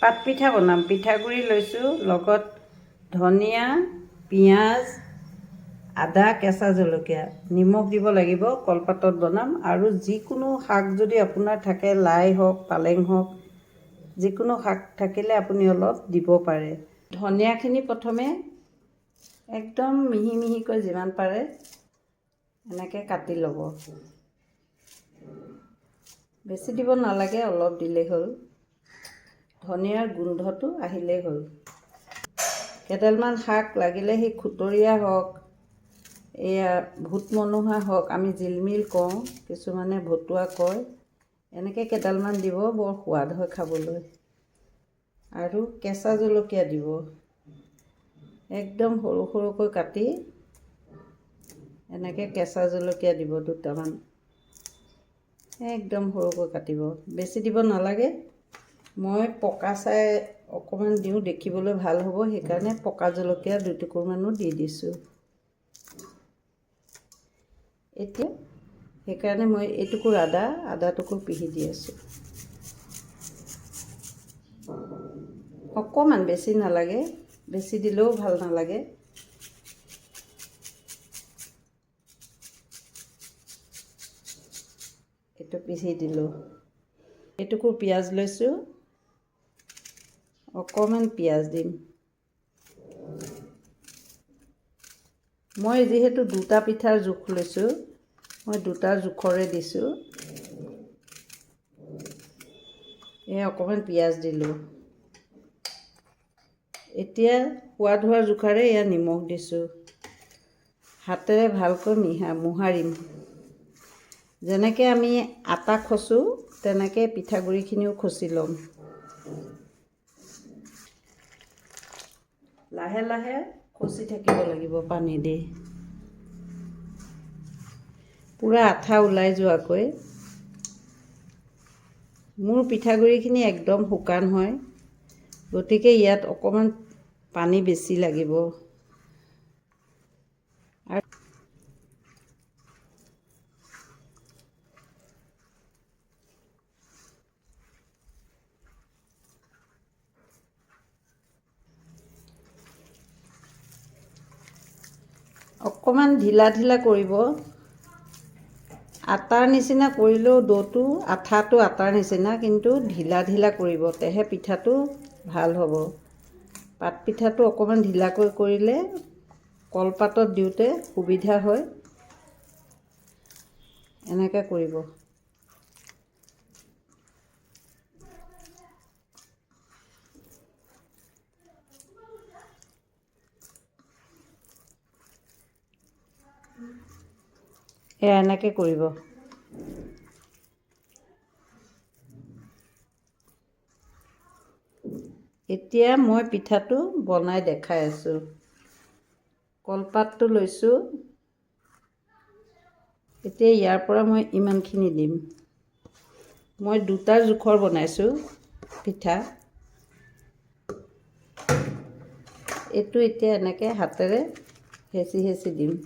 পাতপিঠা বনাম। পিঠাগুড়ি লৈছোঁ, লগত ধনিয়া, পিঁয়াজ, আদা, কেঁচা জলকীয়া, নিমখ দিব লাগিব। কলপাতত বনাম। আৰু যিকোনো শাক যদি আপোনাৰ থাকে, লাই হওক, পালেং হওক, যিকোনো শাক থাকিলে আপুনি অলপ দিব পাৰে। ধনিয়াখিনি প্ৰথমে একদম মিহি মিহিকৈ যিমান পাৰে এনেকৈ কাটি ল'ব। বেছি দিব নালাগে, অলপ দিলেই হ'ল। ধনিয়াৰ গোন্ধটো আহিলেই হ'ল। কেইডালমান শাক লাগিলে সেই খুতৰীয়া হওক, এয়া ভূত মনুহা হওক, আমি জিলমিল কওঁ, কিছুমানে ভতুৱা কয়, এনেকৈ কেইডালমান দিব, বৰ সোৱাদ হয় খাবলৈ। আৰু কেঁচা জলকীয়া দিব, একদম সৰু সৰুকৈ কাটি এনেকৈ কেঁচা জলকীয়া দিব দুটামান, একদম সৰুকৈ কাটিব, বেছি দিব নালাগে। মই পকা চাই অকণমান দিওঁ, দেখিবলৈ ভাল হ'ব, সেইকাৰণে পকা জলকীয়া 2 টুকুৰমানো দি দিছোঁ। এতিয়া সেইকাৰণে মই এইটুকুৰ আদা টুকুৰ পিহি দি আছোঁ। অকণমান, বেছি নালাগে, বেছি দিলেও ভাল নালাগে। এইটো পিহি দিলোঁ। এইটুকুৰ পিঁয়াজ লৈছোঁ, অকণমান পিঁয়াজ দিম। মই যিহেতু 2টা পিঠাৰ জোখ লৈছোঁ, মই 2টাৰ জোখৰে দিছোঁ। অকণমান পিঁয়াজ দিলোঁ। এতিয়া সোৱাদ হোৱাৰ জোখাৰে এয়া নিমখ দিছোঁ। হাতেৰে ভালকৈ মোহাৰিম। যেনেকৈ আমি আটা খচোঁ, তেনেকৈ পিঠাগুড়িখিনিও খচি ল'ম। লাহে লাহে খচি থাকিব লাগিব পানী দি, পূৰা আঠা ওলাই যোৱাকৈ। মোৰ পিঠাগুড়িখিনি একদম শুকান হয়, গতিকে ইয়াত অকণমান পানী বেছি লাগিব। অকণমান ঢিলা ঢিলা কৰিব। আটাৰ নিচিনা কৰিলেও ডোটো, আঠাটো আটাৰ নিচিনা, কিন্তু ঢিলা ঢিলা কৰিব, তেহে পিঠাটো ভাল হ'ব। পাতপিঠাটো অকণমান ঢিলাকৈ কৰিলে কলপাতত দিওঁতে সুবিধা হয়। এনেকৈ কৰিব। এনেকৈ কৰিব। এতিয়া মই পিঠাটো বনাই দেখাই আছোঁ। কলপাতটো লৈছোঁ। এতিয়া ইয়াৰ পৰা মই ইমানখিনি দিম। মই 2টাৰ জোখৰ বনাইছোঁ পিঠা। এইটো এতিয়া এনেকৈ হাতেৰে হেঁচি হেঁচি দিম।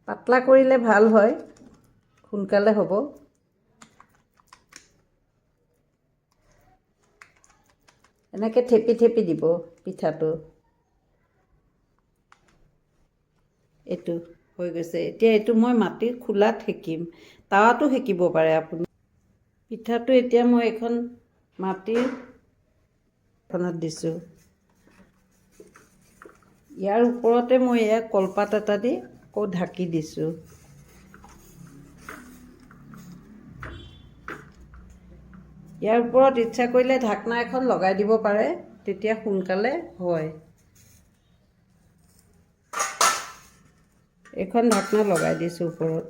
পাতলা কৰিলে ভাল হয়, সোনকালে হ'ব। এনেকৈ থেপি থেপি দিব পিঠাটো। এইটো হৈ গৈছে। এতিয়া এইটো মই মাটিৰ খোলাত সেকিম, টাৱাতো সেকিব পাৰে আপুনি। পিঠাটো এতিয়া মই এখন মাটিৰ খনত দিছোঁ। ইয়াৰ ওপৰতে মই এয়া কলপাত এটা দি আকৌ ঢাকি দিছোঁ। ইয়াৰ ওপৰত ইচ্ছা কৰিলে ঢাকনা এখন লগাই দিব পাৰে, তেতিয়া সোনকালে হয়। এইখন ঢাকনা লগাই দিছোঁ ওপৰত।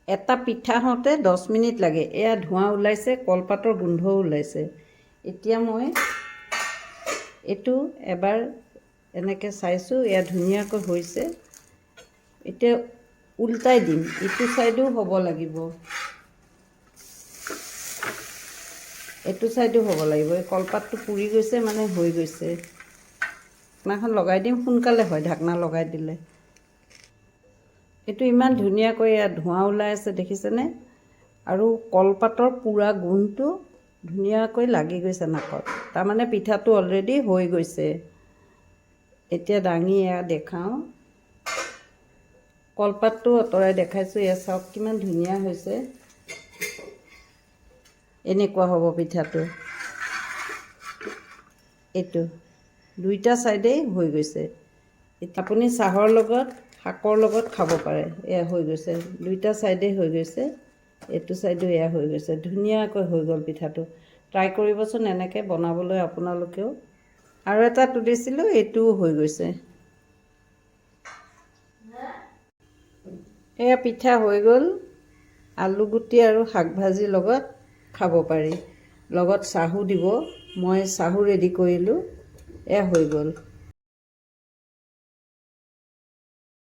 এটা পিঠা হওঁতে 10 মিনিট লাগে। এয়া ধোঁৱা ওলাইছে, কলপাতৰ গোন্ধও ওলাইছে। এতিয়া মই এইটো এবাৰ এনেকৈ চাইছোঁ, এয়া ধুনীয়াকৈ হৈছে। এতিয়া উল্টাই দিম, ইটো চাইডো হ'ব লাগিব। এইটো চাইডো হ'ব লাগিব। এই কলপাতটো পুৰি গৈছে মানে হৈ গৈছে। ঢাকনাখন লগাই দিম, সোনকালে হয় ঢাকনা লগাই দিলে। এইটো ইমান ধুনীয়াকৈ ইয়াত ধোঁৱা ওলাই আছে দেখিছেনে? আৰু কলপাতৰ পুৰা গোন্ধটো ধুনীয়াকৈ লাগি গৈছে নাকত। তাৰমানে পিঠাটো অলৰেডি হৈ গৈছে। এতিয়া দাঙি এয়া দেখাওঁ। কলপাতটো আঁতৰাই দেখাইছোঁ। এয়া চাওক কিমান ধুনীয়া হৈছে। এনেকুৱা হ'ব পিঠাটো। এইটো দুইটা ছাইডেই হৈ গৈছে। আপুনি চাহৰ লগত, শাকৰ লগত খাব পাৰে। এয়া হৈ গৈছে, দুইটা ছাইডেই হৈ গৈছে। এইটো ছাইডো এয়া হৈ গৈছে, ধুনীয়াকৈ হৈ গ'ল পিঠাটো। ট্ৰাই কৰিবচোন এনেকৈ বনাবলৈ আপোনালোকেও। আৰু এটা তুলিছিলোঁ, এইটোও হৈ গৈছে। এয়া পিঠা হৈ গ'ল। আলুগুটি আৰু শাক ভাজিৰ লগত খাব পাৰি। লগত চাহো দিব। মই চাহো ৰেডি কৰিলোঁ। এয়া হৈ গ'ল।